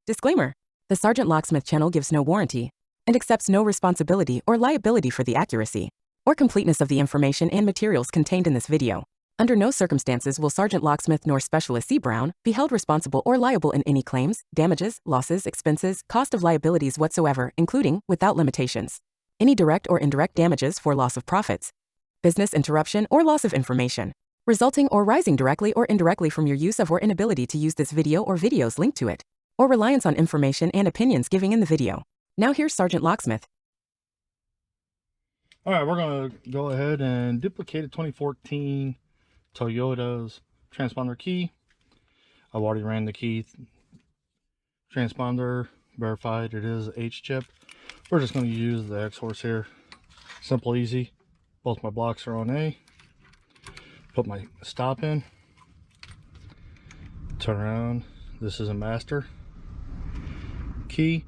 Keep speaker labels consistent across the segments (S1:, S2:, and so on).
S1: Disclaimer: the Sergeant Locksmith channel gives no warranty and accepts no responsibility or liability for the accuracy or completeness of the information and materials contained in this video. Under no circumstances will Sergeant Locksmith nor Specialist C. Brown be held responsible or liable in any claims, damages, losses, expenses, cost of liabilities whatsoever, including, without limitations, any direct or indirect damages for loss of profits, business interruption, or loss of information, resulting or rising directly or indirectly from your use of or inability to use this video or videos linked to it, or reliance on information and opinions given in the video. Now here's Sergeant Locksmith.
S2: All right, we're going to go ahead and duplicate a 2014 Toyota's transponder key. I've already ran the key transponder, verified it is H chip. We're just going to use the Xhorse here. Simple, easy. Both my blocks are on A. Put my stop in. Turn around. This is a master key.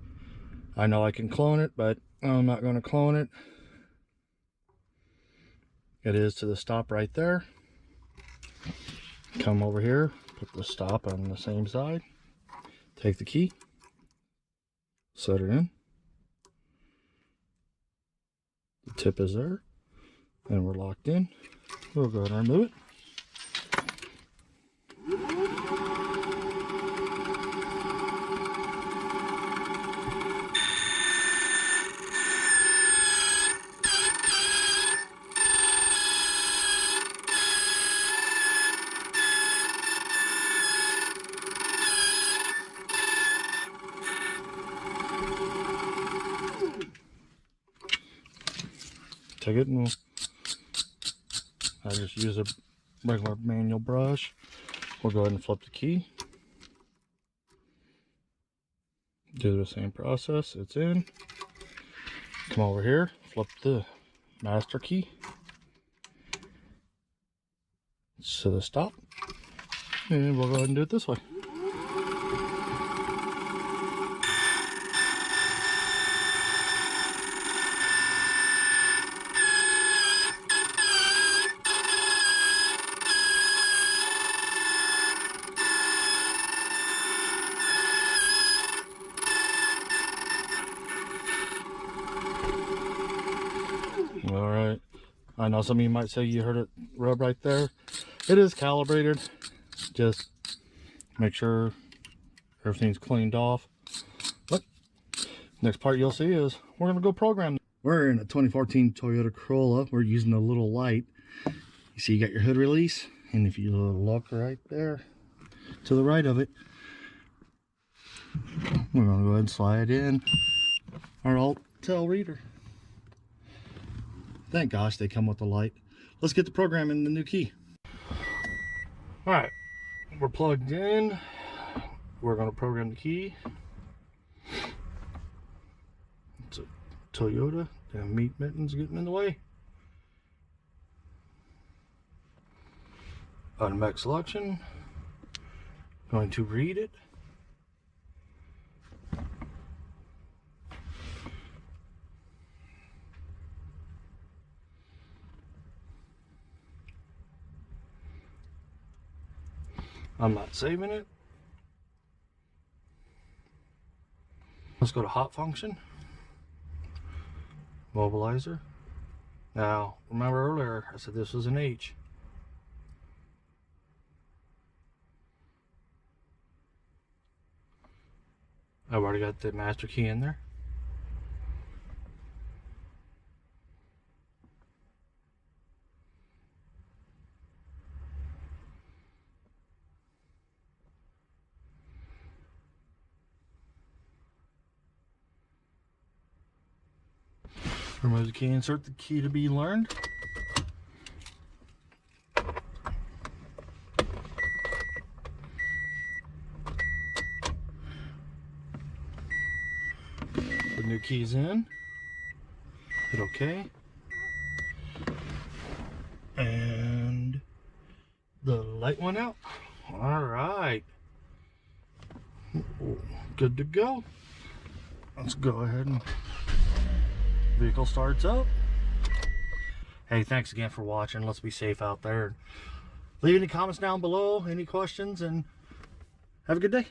S2: I know I can clone it, but I'm not going to clone it. It is to the stop right there. Come over here, put the stop on the same side. Take the key, set it in. The tip is there, and we're locked in. We'll go ahead and remove it. Take it, and I just use a regular manual brush. We'll go ahead and flip the key. Do the same process. It's in. Come over here, flip the master key to the stop, and we'll go ahead and do it this way. All right, I know some of you might say you heard it rub right there. It is calibrated. Just make sure everything's cleaned off. But next part you'll see is we're gonna go program. We're in a 2014 Toyota Corolla. We're using a little light. You see you got your hood release, and if you look right there to the right of it, we're gonna go ahead and slide in our Autel reader. Thank gosh they come with the light. Let's get the program in the new key. All right, we're plugged in. We're going to program the key. It's a Toyota. Damn meat mittens getting in the way. Automatic selection. Going to read it. I'm not saving it. Let's go to hot function. Mobilizer. Now, remember earlier I said this was an H. I've already got the master key in there. Remove the key, insert the key to be learned. The new key's in. Hit OK. And the light went out. All right. Good to go. Let's go ahead and vehicle starts up. Hey, thanks again for watching. Let's be safe out there. Leave any comments down below, any questions, and have a good day.